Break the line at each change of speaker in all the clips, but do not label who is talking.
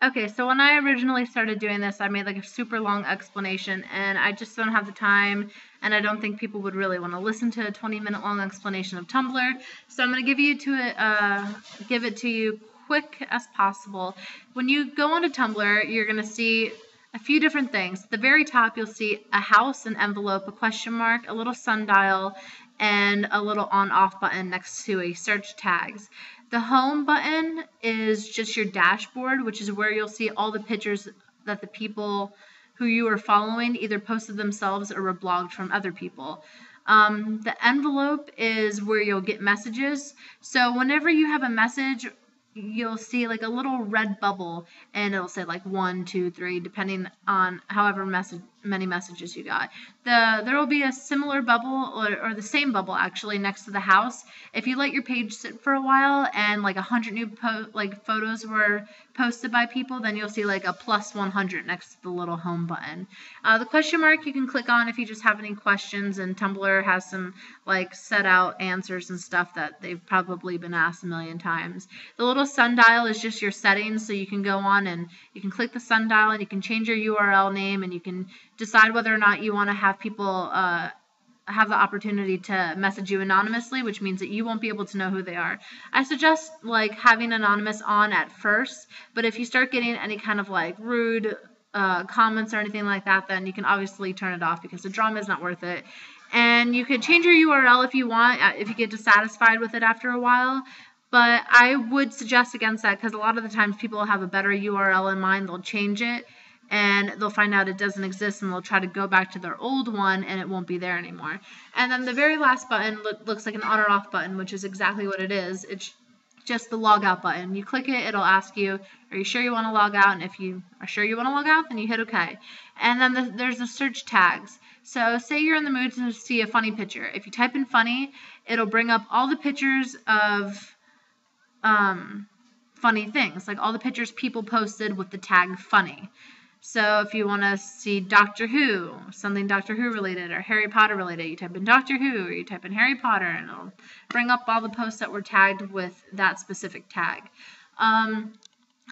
Okay, so when I originally started doing this, I made like a super long explanation, and I just don't have the time, and I don't think people would really want to listen to a 20-minute long explanation of Tumblr. So I'm going to give it to you quick as possible. When you go onto Tumblr, you're going to see a few different things. At the very top, you'll see a house, an envelope, a question mark, a little sundial, and a little on-off button next to a search tags. The home button is just your dashboard, which is where you'll see all the pictures that the people who you are following either posted themselves or reblogged from other people. The envelope is where you'll get messages. So whenever you have a message, you'll see like a little red bubble, and it'll say like 1, 2, 3, depending on however many messages you got. There will be a similar bubble or the same bubble actually next to the house. If you let your page sit for a while and like 100 new photos were posted by people, then you'll see like a plus 100 next to the little home button. The question mark you can click on if you just have any questions, and Tumblr has some like set out answers and stuff that they've probably been asked a million times. The little sundial is just your settings, so you can go on and you can click the sundial and you can change your URL name, and you can decide whether or not you want to have people have the opportunity to message you anonymously, which means that you won't be able to know who they are. I suggest like having anonymous on at first, but if you start getting any kind of like rude comments or anything like that, then you can obviously turn it off because the drama is not worth it. And you could change your URL if you want, if you get dissatisfied with it after a while. But I would suggest against that, because a lot of the times people have a better URL in mind. They'll change it and they'll find out it doesn't exist, and they'll try to go back to their old one and it won't be there anymore. And then the very last button looks like an on or off button, which is exactly what it is. It's just the log out button. You click it, it'll ask you, are you sure you want to log out? And if you are sure you want to log out, then you hit OK. And then there's the search tags. So say you're in the mood to see a funny picture. If you type in funny, it'll bring up all the pictures of funny things, like all the pictures people posted with the tag funny. So if you want to see Doctor Who, something Doctor Who related or Harry Potter related, you type in Doctor Who or you type in Harry Potter, and it'll bring up all the posts that were tagged with that specific tag.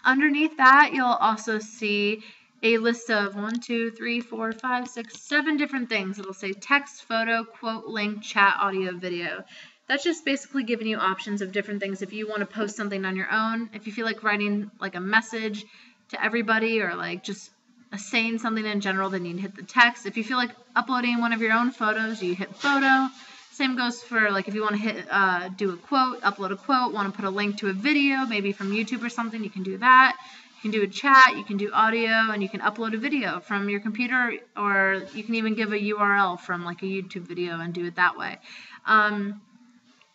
Underneath that, you'll also see a list of 1, 2, 3, 4, 5, 6, 7 different things. It'll say text, photo, quote, link, chat, audio, video. That's just basically giving you options of different things if you want to post something on your own. If you feel like writing like a message to everybody or like just saying something in general, then you hit the text. If you feel like uploading one of your own photos, you hit photo. Same goes for like if you want to hit do a quote, upload a quote, want to put a link to a video, maybe from YouTube or something, you can do that. You can do a chat, you can do audio, and you can upload a video from your computer, or you can even give a URL from like a YouTube video and do it that way.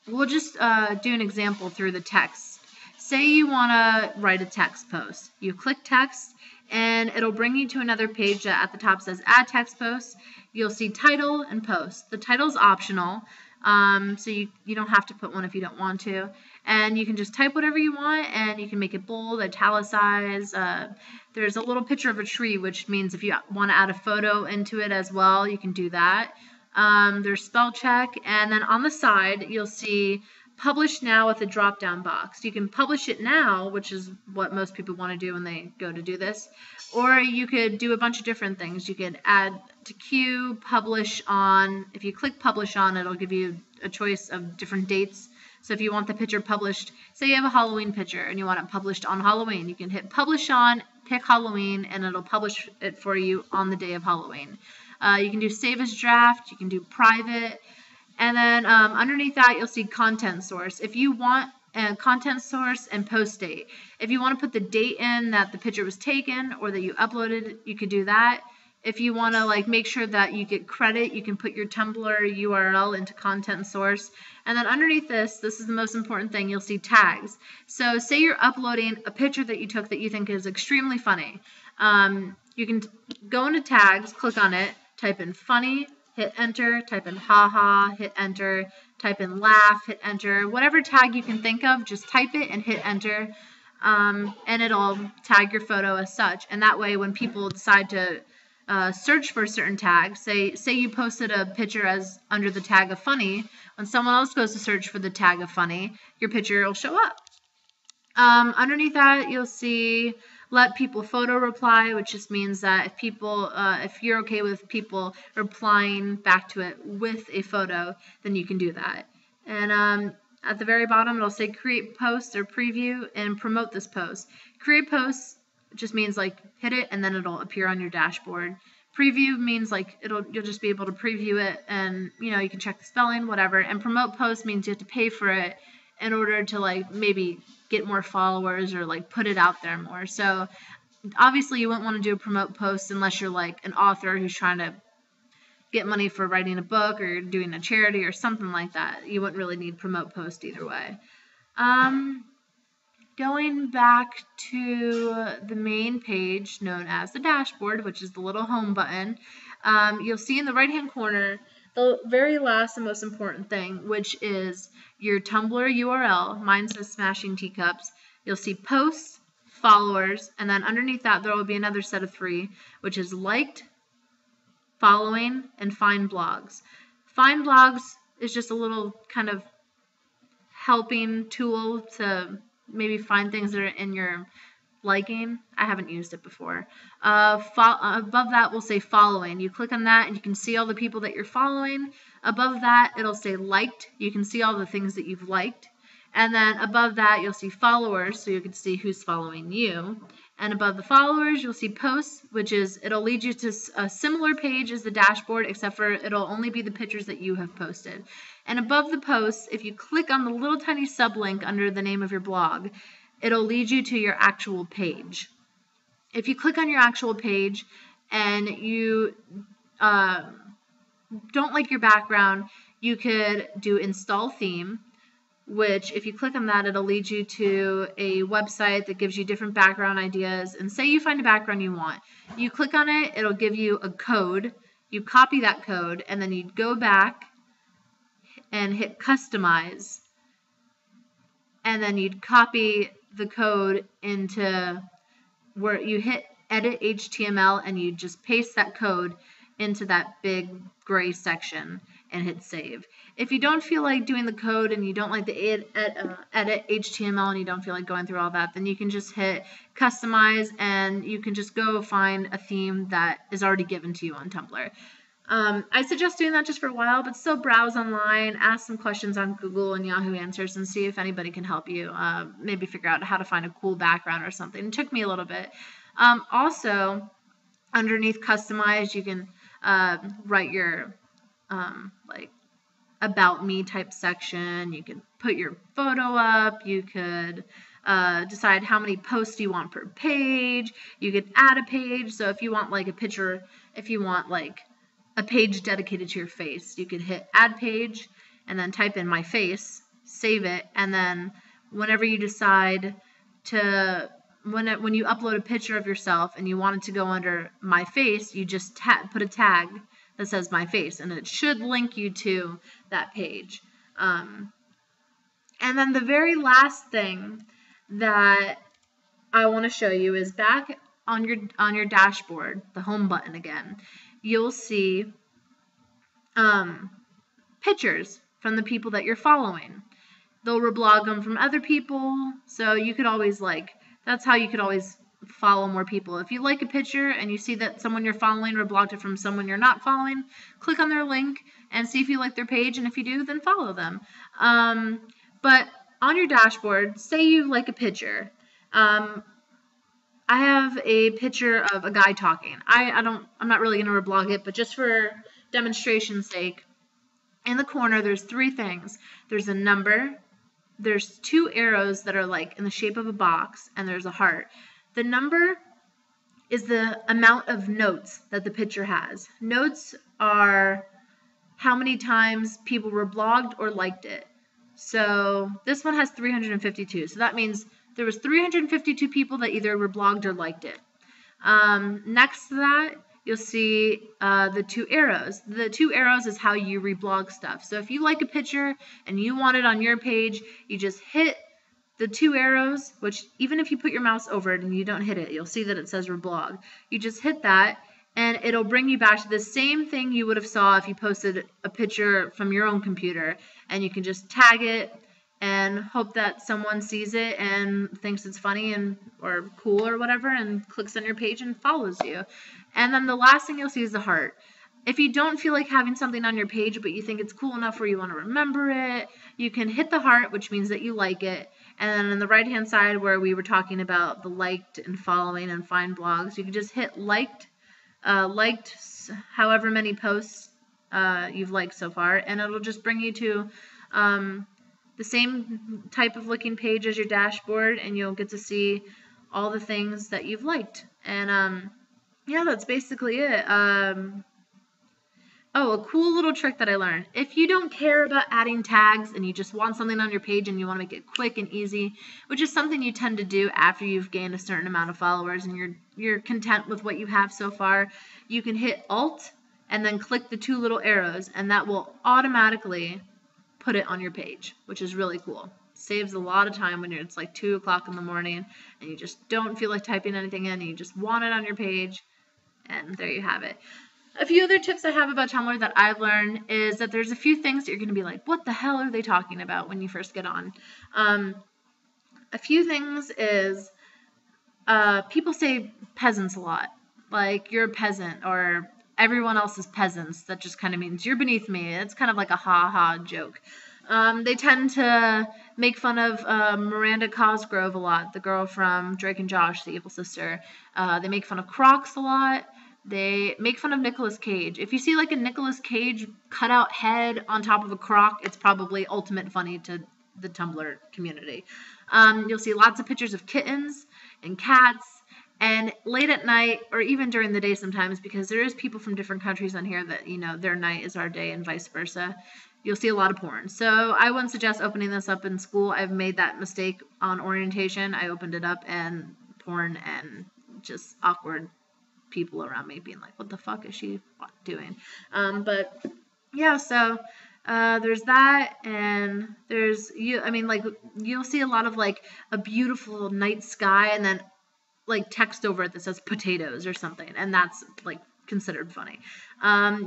We'll just do an example through the text. Say you want to write a text post. You click text, and it'll bring you to another page that at the top says add text post. You'll see title and post. The title's optional, so you don't have to put one if you don't want to. And you can just type whatever you want, and you can make it bold, italicize. There's a little picture of a tree, which means if you want to add a photo into it as well, you can do that. There's spell check, and then on the side you'll see publish now with a drop down box. You can publish it now, which is what most people want to do when they go to do this, or you could do a bunch of different things. You could add to queue, publish on. If you click publish on, it'll give you a choice of different dates. So if you want the picture published, say you have a Halloween picture and you want it published on Halloween, you can hit publish on, pick Halloween, and it'll publish it for you on the day of Halloween. You can do save as draft, you can do private, and then underneath that you'll see content source. If you want a content source and post date, if you want to put the date in that the picture was taken or that you uploaded, you could do that. If you want to like make sure that you get credit, you can put your Tumblr URL into content source. And then underneath this is the most important thing, you'll see tags. So say you're uploading a picture that you took that you think is extremely funny. You can go into tags, click on it, type in funny, hit enter, type in haha, hit enter, type in laugh, hit enter. Whatever tag you can think of, just type it and hit enter, and it'll tag your photo as such. And that way when people decide to search for a certain tag, say you posted a picture as under the tag of funny, when someone else goes to search for the tag of funny, your picture will show up. Underneath that, you'll see Let people photo reply, which just means that if you're okay with people replying back to it with a photo, then you can do that. And at the very bottom, it'll say create post or preview and promote this post. Create post just means like hit it and then it'll appear on your dashboard. Preview means like you'll just be able to preview it, and you can check the spelling, whatever. And promote post means you have to pay for it in order to like maybe get more followers or like put it out there more. So obviously you wouldn't want to do a promote post unless you're like an author who's trying to get money for writing a book or you're doing a charity or something like that. You wouldn't really need promote post either way. Going back to the main page known as the dashboard, which is the little home button, you'll see in the right hand corner the very last and most important thing, which is your Tumblr URL. Mine says Smashing Teacups. You'll see posts, followers, and then underneath that there will be another set of 3, which is liked, following, and find blogs. Find blogs is just a little kind of helping tool to maybe find things that are in your liking. I haven't used it before. Above that will say following. You click on that and you can see all the people that you're following. Above that it'll say liked. You can see all the things that you've liked. And then above that you'll see followers, so you can see who's following you. And above the followers you'll see posts, which is it'll lead you to a similar page as the dashboard, except for it'll only be the pictures that you have posted. And above the posts, if you click on the little tiny sublink under the name of your blog, it'll lead you to your actual page. If you click on your actual page and you don't like your background, you could do install theme, which if you click on that, it'll lead you to a website that gives you different background ideas. And say you find a background you want. You click on it, it'll give you a code. You copy that code, and then you'd go back and hit customize. And then you'd copy the code into where you hit edit HTML, and you just paste that code into that big gray section and hit save. If you don't feel like doing the code and you don't like the edit HTML and you don't feel like going through all that, then you can just hit customize and you can just go find a theme that is already given to you on Tumblr. I suggest doing that just for a while, but still browse online, ask some questions on Google and Yahoo Answers and see if anybody can help you. Maybe figure out how to find a cool background or something. It took me a little bit. Also, underneath customize, you can write your like about me type section. You could put your photo up. You could decide how many posts you want per page. You could add a page. So if you want like a picture, if you want like a page dedicated to your face, you could hit add page and then type in my face, save it, and then whenever you decide to when you upload a picture of yourself and you want it to go under my face, you just put a tag that says my face, and it should link you to that page. And then the very last thing that I want to show you is back on your dashboard, the home button again. You'll see pictures from the people that you're following. They'll reblog them from other people, so you could always that's how you could always follow more people. If you like a picture and you see that someone you're following reblogged it from someone you're not following, click on their link and see if you like their page, and if you do, then follow them. But on your dashboard, say you like a picture. I have a picture of a guy talking. I'm not really going to reblog it, but just for demonstration's sake, in the corner there's 3 things. There's a number, there's 2 arrows that are like in the shape of a box, and there's a heart. The number is the amount of notes that the picture has. Notes are how many times people reblogged or liked it. So this one has 352. So that means there was 352 people that either reblogged or liked it. Next to that, you'll see the 2 arrows. The 2 arrows is how you reblog stuff. So if you like a picture and you want it on your page, you just hit the 2 arrows, which even if you put your mouse over it and you don't hit it, you'll see that it says reblog. You just hit that, and it'll bring you back to the same thing you would have saw if you posted a picture from your own computer. And you can just tag it and hope that someone sees it and thinks it's funny and or cool or whatever and clicks on your page and follows you. And then the last thing you'll see is the heart. If you don't feel like having something on your page but you think it's cool enough where you want to remember it, you can hit the heart, which means that you like it. And then on the right hand side where we were talking about the liked and following and find blogs, you can just hit liked however many posts you've liked so far, and it'll just bring you to the same type of looking page as your dashboard, and you'll get to see all the things that you've liked. And yeah, that's basically it. Oh, a cool little trick that I learned. If you don't care about adding tags and you just want something on your page and you want to make it quick and easy, which is something you tend to do after you've gained a certain amount of followers and you're content with what you have so far, you can hit Alt and then click the two little arrows, and that will automatically put it on your page, which is really cool. Saves a lot of time when it's like 2 o'clock in the morning and you just don't feel like typing anything in and you just want it on your page, and there you have it. A few other tips I have about Tumblr that I've learned is that there's a few things that you're going to be like, what the hell are they talking about when you first get on? A few things is people say peasants a lot, like you're a peasant or everyone else is peasants. That just kind of means you're beneath me. It's kind of like a ha-ha joke. They tend to make fun of Miranda Cosgrove a lot, the girl from Drake and Josh, the evil sister. They make fun of Crocs a lot. They make fun of Nicolas Cage. If you see like a Nicolas Cage cutout head on top of a croc, it's probably ultimate funny to the Tumblr community. You'll see lots of pictures of kittens and cats, and late at night or even during the day sometimes, because there is people from different countries on here that, you know, their night is our day and vice versa. You'll see a lot of porn. So I wouldn't suggest opening this up in school. I've made that mistake on orientation. I opened it up and porn and just awkward people around me being like, what the fuck is she doing? But yeah, so there's that, and there's you'll see a lot of like a beautiful night sky and then like text over it that says potatoes or something, and that's like considered funny.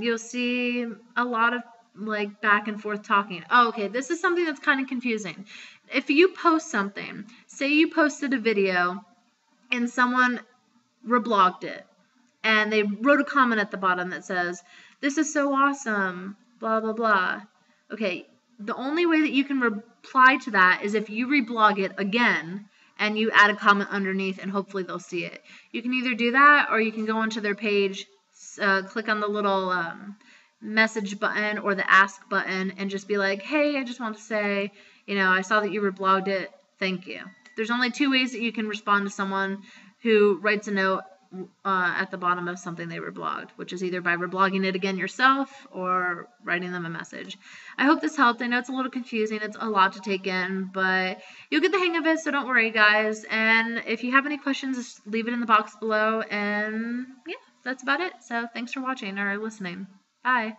You'll see a lot of like back and forth talking. Oh, okay, this is something that's kind of confusing. If you post something, say you posted a video and someone reblogged it, and they wrote a comment at the bottom that says, this is so awesome, blah, blah, blah. Okay, the only way that you can reply to that is if you reblog it again and you add a comment underneath, and hopefully they'll see it. You can either do that, or you can go onto their page, click on the little message button or the ask button and just be like, hey, I just want to say, you know, I saw that you reblogged it. Thank you. There's only 2 ways that you can respond to someone who writes a note at the bottom of something they reblogged, which is either by reblogging it again yourself or writing them a message. I hope this helped. I know it's a little confusing. It's a lot to take in, but you'll get the hang of it, so don't worry, guys. And if you have any questions, just leave it in the box below. And yeah, that's about it. So thanks for watching or listening. Bye.